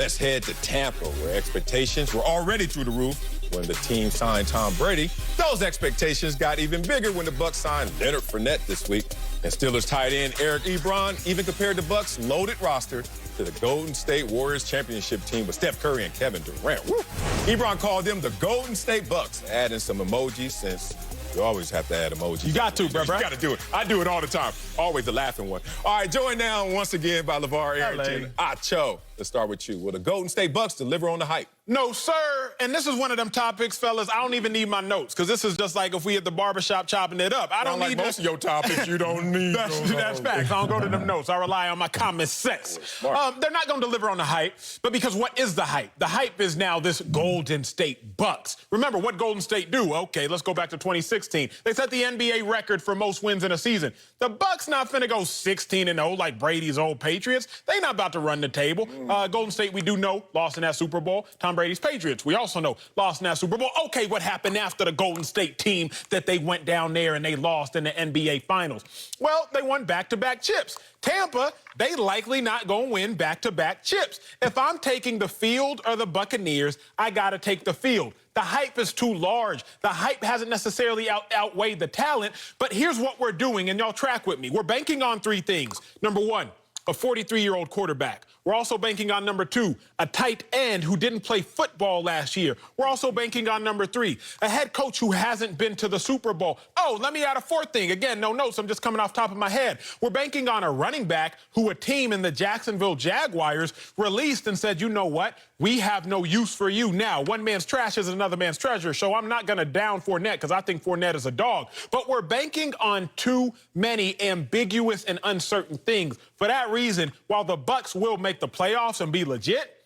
Let's head to Tampa, where expectations were already through the roof when the team signed Tom Brady. Those expectations got even bigger when the Bucs signed Leonard Fournette this week. And Steelers tight end Eric Ebron even compared the Bucs' loaded roster to the Golden State Warriors championship team with Steph Curry and Kevin Durant. Woo! Ebron called them the Golden State Bucs, adding some emojis since you always have to add emojis. You got to, bro. You got to do it. I do it all the time. Always the laughing one. All right, joined now once again by LeVar Arrington. Acho, let's start with you. Will the Golden State Bucs deliver on the hype? No, sir. And this is one of them topics, fellas. I don't even need my notes, because this is just like if we at the barbershop chopping it up. I don't need most of your topics. You don't need That's facts. I don't go to them notes. I rely on my common sense. They're not going to deliver on the hype, but because what is the hype? The hype is now this Golden State Bucs. Remember, what Golden State do? Okay, let's go back to 2016. They set the NBA record for most wins in a season. The Bucs not finna go 16-0 like Brady's old Patriots. They not about to run the table. Golden State, we do know, lost in that Super Bowl. Tom Brady's Patriots, we also know, lost in that Super Bowl. Okay, what happened after the Golden State team that they went down there and they lost in the NBA Finals? Well, they won back-to-back chips. Tampa, they likely not gonna win back-to-back chips. If I'm taking the field or the Buccaneers, I gotta take the field. The hype is too large. The hype hasn't necessarily outweighed the talent, but here's what we're doing, and y'all track with me. We're banking on three things. Number one, a 43-year-old quarterback. We're also banking on number two, a tight end who didn't play football last year. We're also banking on number three, a head coach who hasn't been to the Super Bowl. Oh, let me add a fourth thing. Again, no notes. I'm just coming off top of my head. We're banking on a running back who a team in the Jacksonville Jaguars released and said, you know what? We have no use for you now. One man's trash is another man's treasure. So I'm not going to down Fournette because I think Fournette is a dog. But we're banking on too many ambiguous and uncertain things. For that reason, while the Bucs will make the playoffs and be legit,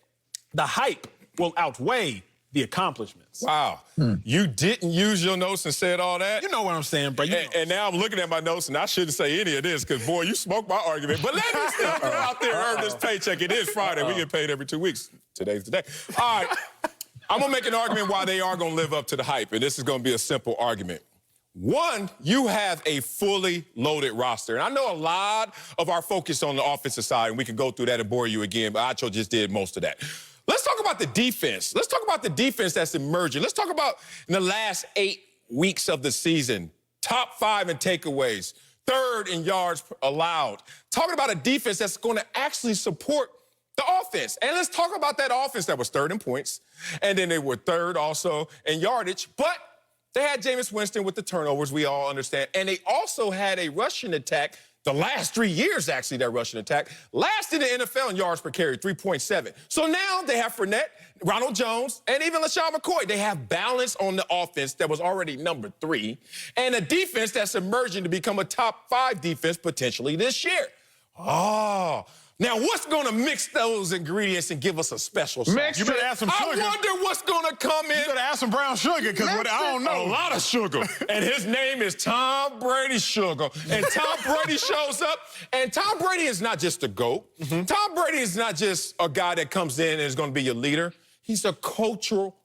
the hype will outweigh the accomplishments. Wow. You didn't use your notes and said all that? You know what I'm saying, bro. And now I'm looking at my notes, and I shouldn't say any of this because, boy, you smoked my argument. But let me still get out there and earn this paycheck. It is Friday. We get paid every 2 weeks. Today's the day. All right. I'm going to make an argument why they are going to live up to the hype, and this is going to be a simple argument. One, you have a fully loaded roster. And I know a lot of our focus on the offensive side, and we can go through that and bore you again, but Acho just did most of that. Let's talk about the defense. Let's talk about the defense that's emerging. Let's talk about in the last 8 weeks of the season, top 5 in takeaways, 3rd in yards allowed. Talking about a defense that's going to actually support the offense. And let's talk about that offense that was 3rd in points, and then they were 3rd also in yardage, but they had Jameis Winston with the turnovers, we all understand, and they also had a rushing attack. The last 3 years, actually, that rushing attack last in the NFL in yards per carry, 3.7. So now they have Fournette, Ronald Jones, and even LaShawn McCoy. They have balance on the offense that was already number 3, and a defense that's emerging to become a top 5 defense potentially this year. Oh. Now, what's going to mix those ingredients and give us a special sauce? You better add some sugar. I wonder what's going to come in. You better add some brown sugar, because I don't know. A lot of sugar. And his name is Tom Brady Sugar. And Tom Brady shows up. And Tom Brady is not just a GOAT. Tom Brady is not just a guy that comes in and is going to be your leader. He's a cultural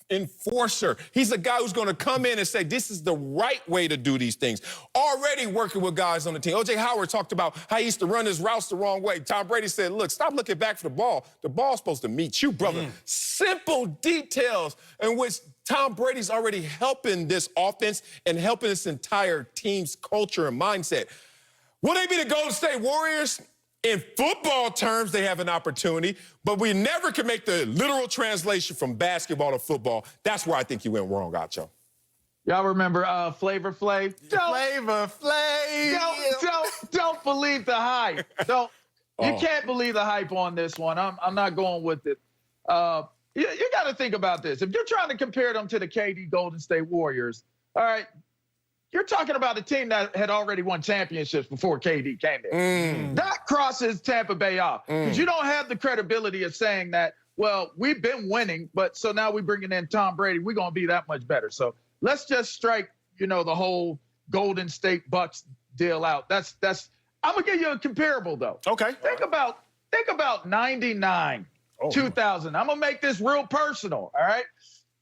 enforcer. He's a guy who's going to come in and say, this is the right way to do these things. Already working with guys on the team. O.J. Howard talked about how he used to run his routes the wrong way. Tom Brady said, look, stop looking back for the ball. The ball's supposed to meet you, brother. Simple details in which Tom Brady's already helping this offense and helping this entire team's culture and mindset. Will they be the Golden State Warriors? In football terms, they have an opportunity, but we never can make the literal translation from basketball to football. That's where I think you went wrong, Acho. Y'all remember Flavor Flav? Flavor Flav. Don't believe the hype. You can't believe the hype on this one. I'm not going with it. You got to think about this. If you're trying to compare them to the KD Golden State Warriors, all right, you're talking about a team that had already won championships before KD came there. That crosses Tampa Bay off. Because you don't have the credibility of saying that, well, we've been winning, but so now we're bringing in Tom Brady. We're going to be that much better. So let's just strike, the whole Golden State Bucs deal out. I'm going to give you a comparable, though. Okay. Think about 99, 2000. I'm going to make this real personal, all right?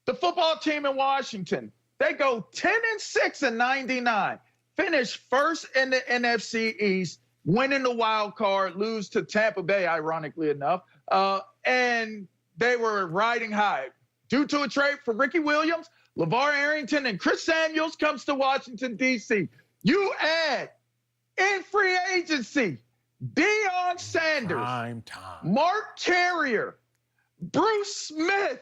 The football team in Washington, they go 10-6 in 99, finish first in the NFC East, winning the wild card, lose to Tampa Bay, ironically enough, and they were riding high. Due to a trade for Ricky Williams, LeVar Arrington, and Chris Samuels comes to Washington, D.C. You add in free agency Deion Sanders, Prime time. Mark Terrier, Bruce Smith.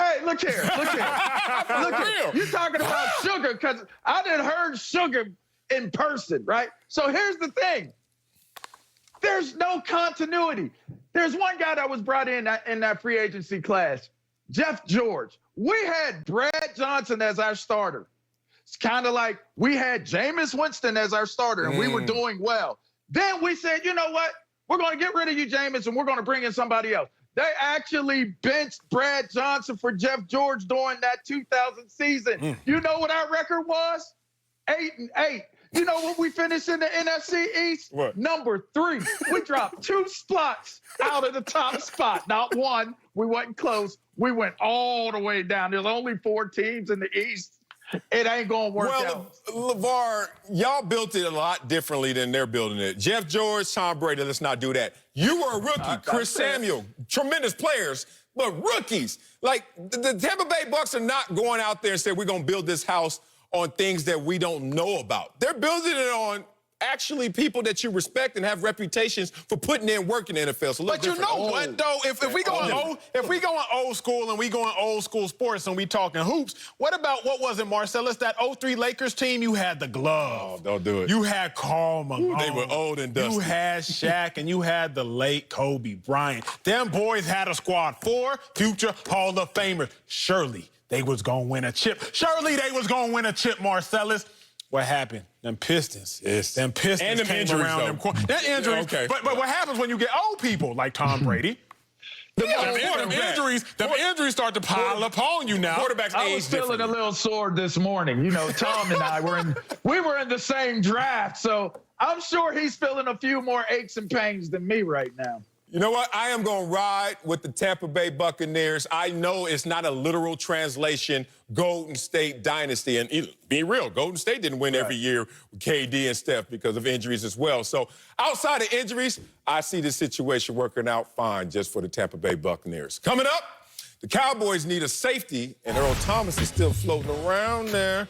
Hey, look here. Look here. You're talking about Sugar because I didn't heard Sugar in person, right? So here's the thing. There's no continuity. There's one guy that was brought in that free agency class, Jeff George. We had Brad Johnson as our starter. It's kind of like we had Jameis Winston as our starter, and we were doing well. Then we said, you know what? We're going to get rid of you, Jameis, and we're going to bring in somebody else. They actually benched Brad Johnson for Jeff George during that 2000 season. You know what our record was? 8-8. You know what we finished in the NFC East? What? Number 3. We dropped 2 spots out of the top spot. Not one. We wasn't close. We went all the way down. There's only 4 teams in the East. It ain't going to work out. LeVar, y'all built it a lot differently than they're building it. Jeff George, Tom Brady, let's not do that. You were a rookie. Chris Samuel, tremendous players, but rookies. Like, the Tampa Bay Bucs are not going out there and saying we're going to build this house on things that we don't know about. They're building it on actually people that you respect and have reputations for putting in work in the NFL. So But you know what, though? If we going old school and we going old school sports and we talking hoops, what about, what was it, Marcellus, that 03 Lakers team? You had the glove. Oh, don't do it. You had Karl Malone. They were old and dusty. You had Shaq and you had the late Kobe Bryant. Them boys had a squad, 4 future Hall of Famers. Surely they was going to win a chip. Surely they was going to win a chip, Marcellus. What happened? Them Pistons. Yes. Them Pistons and them came injuries, around. Them injuries. Okay. But what happens when you get old people like Tom Brady? Them injuries start to pile up on you now. Quarterbacks I age was feeling a differently. little sore this morning. You know, Tom and I were in the same draft, so I'm sure he's feeling a few more aches and pains than me right now. You know what? I am going to ride with the Tampa Bay Buccaneers. I know it's not a literal translation, Golden State dynasty. And be real, Golden State didn't win every year with KD and Steph because of injuries as well. So outside of injuries, I see this situation working out fine just for the Tampa Bay Buccaneers. Coming up, the Cowboys need a safety, and Earl Thomas is still floating around there.